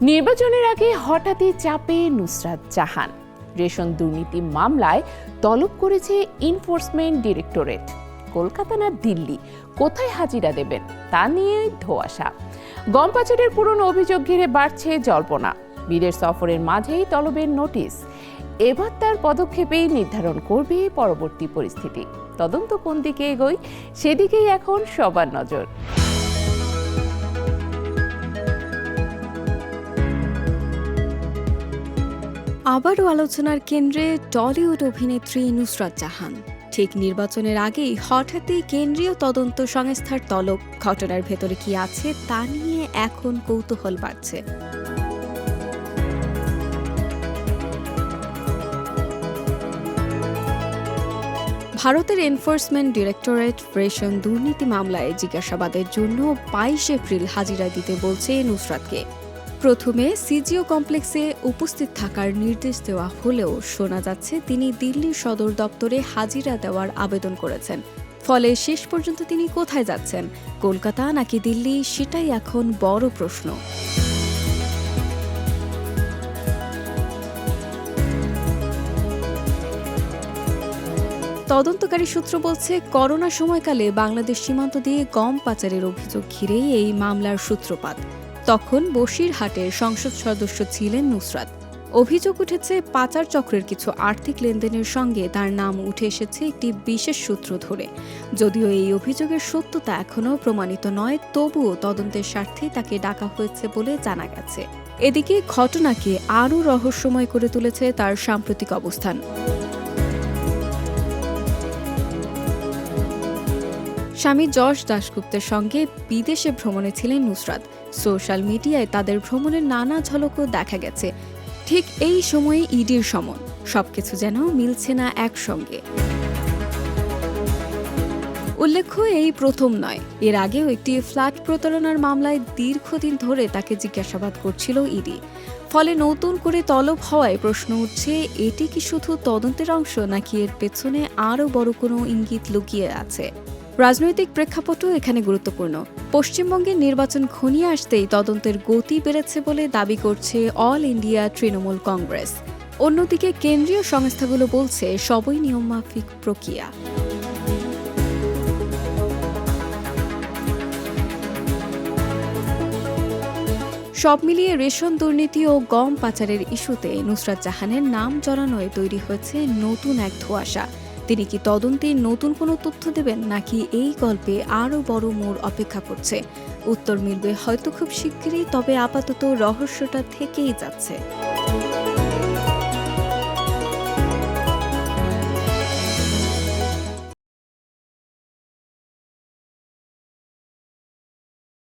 নির্বাচনের আগে হঠাৎই চাপে নুসরাত জাহান। রেশন দুর্নীতি মামলায় তলব করেছে এনফোর্সমেন্ট ডিরেক্টরেট। কলকাতা না দিল্লি, কোথায় হাজিরা দেবেন তা নিয়ে ধোঁয়াশা। গম পাচারের পুরনো অভিযোগ ঘিরে বাড়ছে জল্পনা। বিদেশ সফরের মাঝেই তলবের নোটিশ। এবার তার পদক্ষেপেই নির্ধারণ করবে পরবর্তী পরিস্থিতি। তদন্ত কোন দিকে এগোয় সেদিকেই এখন সবার নজর। আবারও আলোচনার কেন্দ্রে টলিউড অভিনেত্রী নুসরাত জাহান। ঠিক নির্বাচনের আগেই হঠাৎই কেন্দ্রীয় তদন্ত সংস্থার তলব। ঘটনার ভেতরে কি আছে তা নিয়ে এখন কৌতূহল বাড়ছে। ভারতের এনফোর্সমেন্ট ডিরেক্টরেট রেশন দুর্নীতি মামলায় জিজ্ঞাসাবাদের জন্য ২২ এপ্রিল হাজিরা দিতে বলছে নুসরাতকে। প্রথমে সিজিও কমপ্লেক্সে উপস্থিত থাকার নির্দেশ দেওয়া হলেও শোনা যাচ্ছে তিনি দিল্লির সদর দপ্তরে হাজিরা দেওয়ার আবেদন করেছেন। ফলে শেষ পর্যন্ত তিনি কোথায় যাচ্ছেন, কলকাতা নাকি দিল্লি, সেটাই এখন বড় প্রশ্ন। তদন্তকারী সূত্র বলছে, করোনা সময়কালে বাংলাদেশ সীমান্ত দিয়ে গম পাচারের অভিযোগ ঘিরেই এই মামলার সূত্রপাত। তখন বসিরহাটের সংসদ সদস্য ছিলেন নুসরাত। অভিযোগ উঠেছে পাচার চক্রের কিছু আর্থিক লেনদেনের সঙ্গে তার নাম উঠে এসেছে একটি বিশেষ সূত্র ধরে। যদিও এই অভিযোগের সত্যতা এখনও প্রমাণিত নয়, তবুও তদন্তের স্বার্থেই তাকে ডাকা হয়েছে বলে জানা গেছে। এদিকে ঘটনাকে আরও রহস্যময় করে তুলেছে তার সাম্প্রতিক অবস্থান। স্বামী যশ দাশগুপ্তের সঙ্গে বিদেশে ভ্রমণে ছিলেন নুসরাত। সোশ্যাল মিডিয়ায় তাদের ভ্রমণের নানা ঝলকও দেখা গেছে। ঠিক এই সময়ে ইডির সমন। সবকিছু যেন মিলছে না একসঙ্গে। উল্লেখ্য, এই প্রথম নয়, এর আগেও একটি ফ্ল্যাট প্রতারণার মামলায় দীর্ঘদিন ধরে তাকে জিজ্ঞাসাবাদ করছিল ইডি। ফলে নতুন করে তলব হওয়ায় প্রশ্ন উঠছে, এটি কি শুধু তদন্তের অংশ নাকি এর পেছনে আরও বড় কোনো ইঙ্গিত লুকিয়ে আছে। রাজনৈতিক প্রেক্ষাপটও এখানে গুরুত্বপূর্ণ। পশ্চিমবঙ্গের নির্বাচন ঘনিয়ে আসতেই তদন্তের গতি বেড়েছে বলে দাবি করছে অল ইন্ডিয়া তৃণমূল কংগ্রেস। অন্যদিকে কেন্দ্রীয় সংস্থাগুলো বলছে সবই নিয়মমাফিক প্রক্রিয়া। সব মিলিয়ে রেশন দুর্নীতি ও গম পাচারের ইস্যুতে নুসরাত জাহানের নাম জড়ানোয় তৈরি হয়েছে নতুন এক ধোঁয়াশা। তিনি কি তদন্তে নতুন কোনো তথ্য দেবেন নাকি এই গল্পে আরও বড় মোড় অপেক্ষা করছে? উত্তর মিলবে হয়তো খুব শিগগিরই, তবে আপাতত রহস্যটা থেকেই যাচ্ছে।